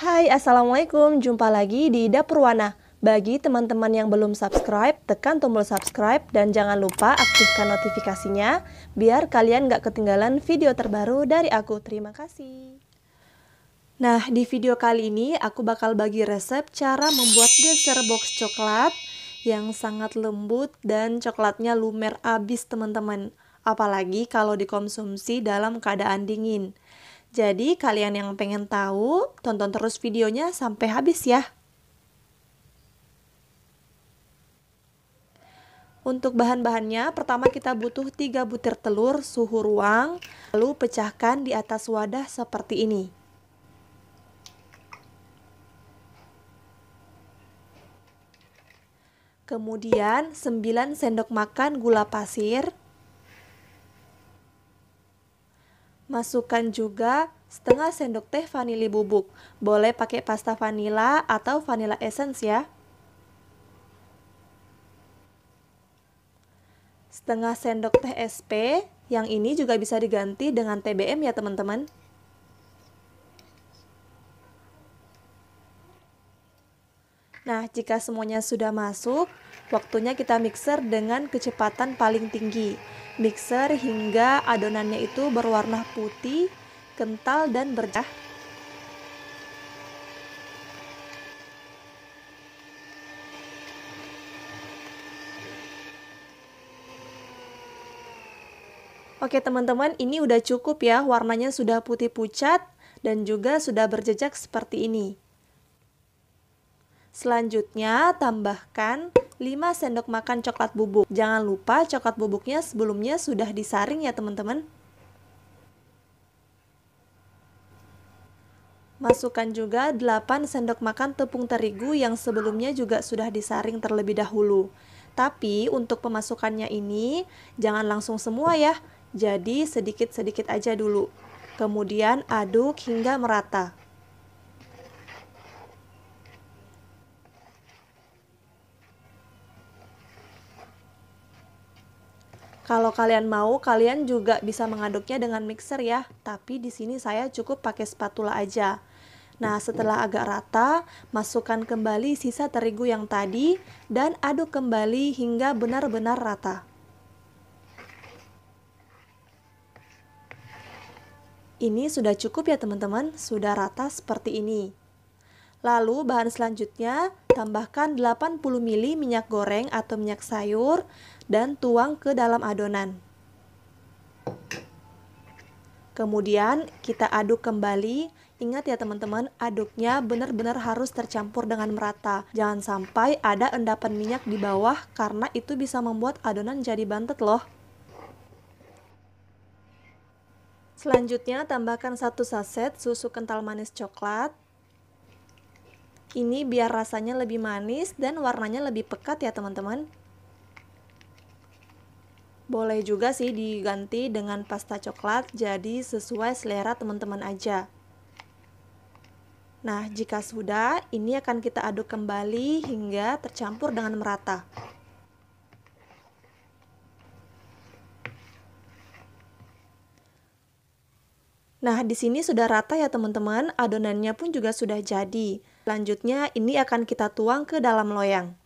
Hai, Assalamualaikum. Jumpa lagi di Dapur Wana. Bagi teman-teman yang belum subscribe, tekan tombol subscribe dan jangan lupa aktifkan notifikasinya biar kalian gak ketinggalan video terbaru dari aku. Terima kasih. Nah, di video kali ini aku bakal bagi resep cara membuat dessert box coklat yang sangat lembut dan coklatnya lumer abis teman-teman. Apalagi kalau dikonsumsi dalam keadaan dingin. Jadi kalian yang pengen tahu, tonton terus videonya sampai habis ya. Untuk bahan-bahannya, pertama kita butuh 3 butir telur suhu ruang, lalu pecahkan di atas wadah seperti ini. Kemudian 9 sendok makan gula pasir. Masukkan juga setengah sendok teh vanili bubuk. Boleh pakai pasta vanila atau vanilla essence ya. Setengah sendok teh SP, yang ini juga bisa diganti dengan TBM ya teman-teman. Nah, jika semuanya sudah masuk, waktunya kita mixer dengan kecepatan paling tinggi. Mixer hingga adonannya itu berwarna putih, kental, dan bercah. Oke teman-teman, ini udah cukup ya, warnanya sudah putih pucat dan juga sudah berjejak seperti ini. Selanjutnya tambahkan 5 sendok makan coklat bubuk. Jangan lupa coklat bubuknya sebelumnya sudah disaring ya teman-teman. Masukkan juga 8 sendok makan tepung terigu yang sebelumnya juga sudah disaring terlebih dahulu. Tapi untuk pemasukannya ini jangan langsung semua ya. Jadi sedikit-sedikit aja dulu. Kemudian aduk hingga merata. Kalau kalian mau, kalian juga bisa mengaduknya dengan mixer ya. Tapi di sini saya cukup pakai spatula aja. Nah, setelah agak rata, masukkan kembali sisa terigu yang tadi dan aduk kembali hingga benar-benar rata. Ini sudah cukup ya teman-teman, sudah rata seperti ini. Lalu bahan selanjutnya, tambahkan 80 ml minyak goreng atau minyak sayur dan tuang ke dalam adonan. Kemudian kita aduk kembali. Ingat ya teman-teman, aduknya benar-benar harus tercampur dengan merata. Jangan sampai ada endapan minyak di bawah karena itu bisa membuat adonan jadi bantet loh. Selanjutnya tambahkan 1 saset susu kental manis coklat. Ini biar rasanya lebih manis dan warnanya lebih pekat ya teman-teman. Boleh juga sih diganti dengan pasta coklat, jadi sesuai selera teman-teman aja. Nah, jika sudah, ini akan kita aduk kembali hingga tercampur dengan merata. Nah, di sini sudah rata ya teman-teman, adonannya pun juga sudah jadi. Selanjutnya, ini akan kita tuang ke dalam loyang.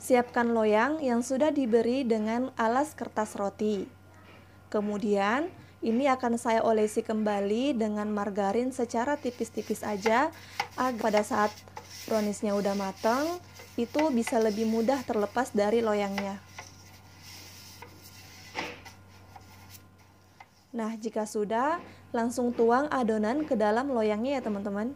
Siapkan loyang yang sudah diberi dengan alas kertas roti. Kemudian, ini akan saya olesi kembali dengan margarin secara tipis-tipis aja, agar pada saat browniesnya udah matang, itu bisa lebih mudah terlepas dari loyangnya. Nah, jika sudah, langsung tuang adonan ke dalam loyangnya ya teman-teman.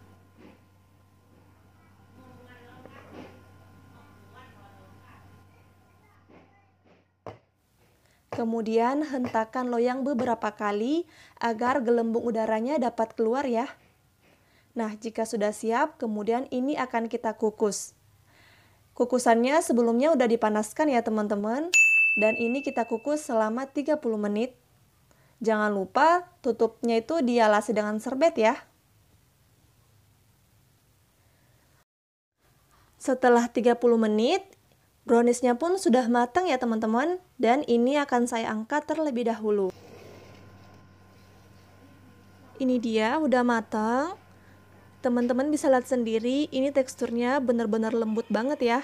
Kemudian hentakan loyang beberapa kali agar gelembung udaranya dapat keluar ya. Nah, jika sudah siap, kemudian ini akan kita kukus. Kukusannya sebelumnya udah dipanaskan ya teman-teman. Dan ini kita kukus selama 30 menit. Jangan lupa tutupnya itu dialasi dengan serbet ya. Setelah 30 menit, browniesnya pun sudah matang ya teman-teman. Dan ini akan saya angkat terlebih dahulu. Ini dia udah matang. Teman-teman bisa lihat sendiri, ini teksturnya benar-benar lembut banget ya.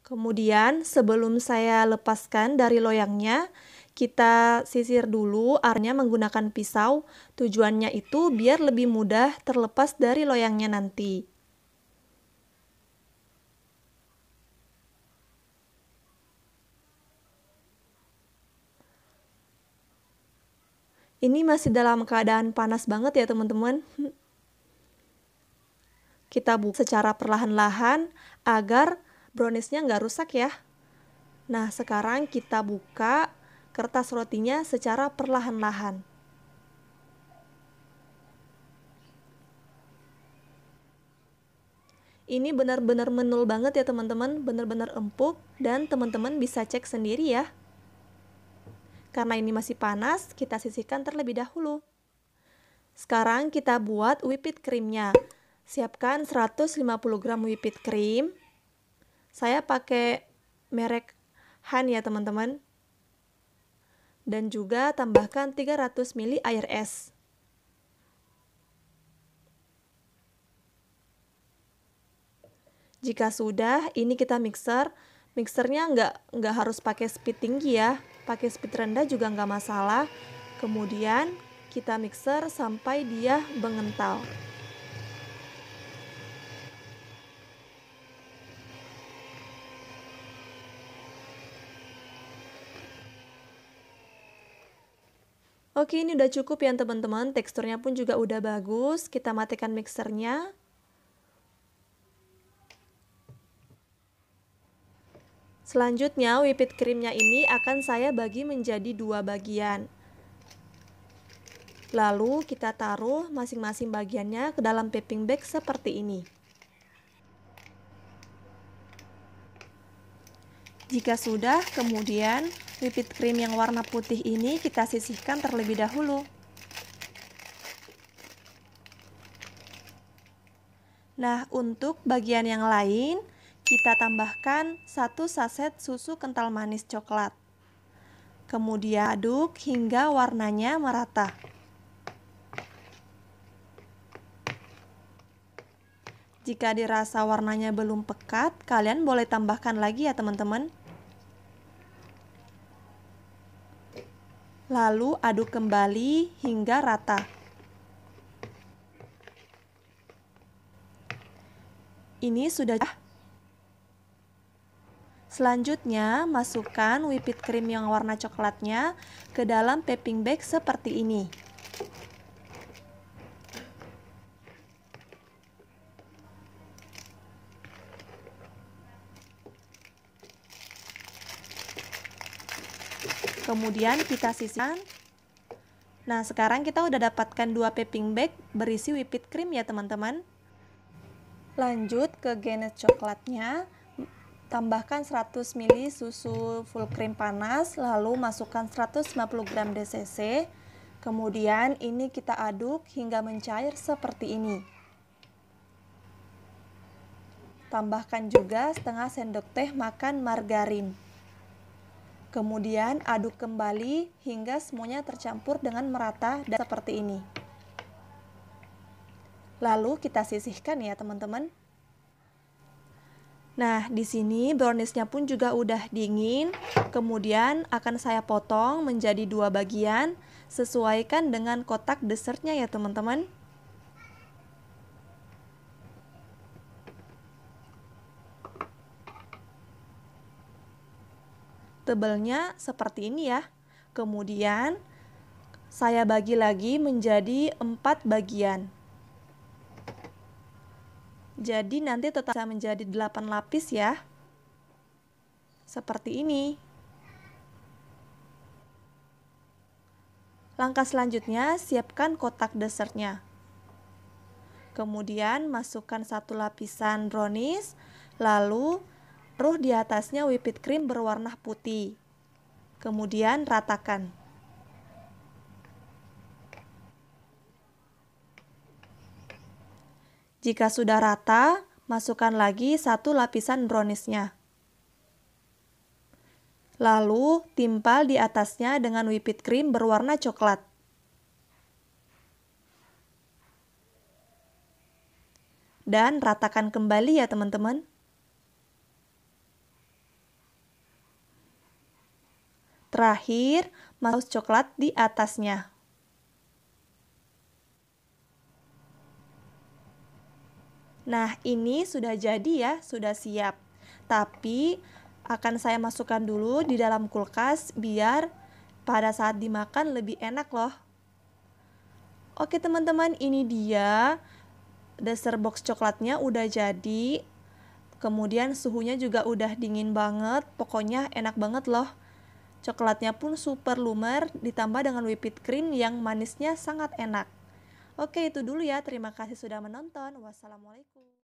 Kemudian sebelum saya lepaskan dari loyangnya, kita sisir dulu airnya menggunakan pisau. Tujuannya itu biar lebih mudah terlepas dari loyangnya nanti. Ini masih dalam keadaan panas banget ya teman-teman. Kita buka secara perlahan-lahan agar browniesnya nggak rusak ya. Nah, sekarang kita buka kertas rotinya secara perlahan-lahan. Ini benar-benar menul banget ya teman-teman, benar-benar empuk dan teman-teman bisa cek sendiri ya. Karena ini masih panas, kita sisihkan terlebih dahulu. Sekarang kita buat whipped creamnya. Siapkan 150 gram whipped cream. Saya pakai merek Han ya teman-teman. Dan juga tambahkan 300 ml air es. Jika sudah, ini kita mixer. Mixernya nggak harus pakai speed tinggi ya. Pakai speed rendah juga nggak masalah. Kemudian kita mixer sampai dia mengental. Oke, ini udah cukup ya teman-teman. Teksturnya pun juga udah bagus. Kita matikan mixernya. Selanjutnya, whipped creamnya ini akan saya bagi menjadi 2 bagian. Lalu kita taruh masing-masing bagiannya ke dalam piping bag seperti ini. Jika sudah, kemudian whipped cream yang warna putih ini kita sisihkan terlebih dahulu. Nah, untuk bagian yang lain, kita tambahkan 1 saset susu kental manis coklat. Kemudian aduk hingga warnanya merata. Jika dirasa warnanya belum pekat, kalian boleh tambahkan lagi ya teman-teman. Lalu aduk kembali hingga rata. Ini sudah. Selanjutnya, masukkan whipped cream yang warna coklatnya ke dalam piping bag seperti ini. Kemudian kita sisihkan. Nah, sekarang kita udah dapatkan 2 piping bag berisi whipped cream ya teman-teman. Lanjut ke ganache coklatnya. Tambahkan 100 ml susu full cream panas, lalu masukkan 150 gram DCC. Kemudian ini kita aduk hingga mencair seperti ini. Tambahkan juga setengah sendok teh makan margarin. Kemudian aduk kembali hingga semuanya tercampur dengan merata dan seperti ini. Lalu kita sisihkan ya teman-teman. Nah, di sini browniesnya pun juga udah dingin. Kemudian akan saya potong menjadi 2 bagian. Sesuaikan dengan kotak dessertnya ya teman-teman. Tebalnya seperti ini ya. Kemudian saya bagi lagi menjadi 4 bagian. Jadi nanti tetap bisa menjadi 8 lapis ya. Seperti ini. Langkah selanjutnya, siapkan kotak dessertnya. Kemudian masukkan 1 lapisan brownies, lalu taruh di atasnya whipped cream berwarna putih. Kemudian ratakan. Jika sudah rata, masukkan lagi 1 lapisan browniesnya. Lalu timpal di atasnya dengan whipped cream berwarna coklat. dan ratakan kembali ya teman-teman. Terakhir, masuk coklat di atasnya. Nah, ini sudah jadi ya, sudah siap. Tapi akan saya masukkan dulu di dalam kulkas biar pada saat dimakan lebih enak loh. Oke teman-teman, ini dia dessert box coklatnya udah jadi. Kemudian suhunya juga udah dingin banget, pokoknya enak banget loh. Coklatnya pun super lumer, ditambah dengan whipped cream yang manisnya sangat enak. Oke, itu dulu ya. Terima kasih sudah menonton. Wassalamualaikum.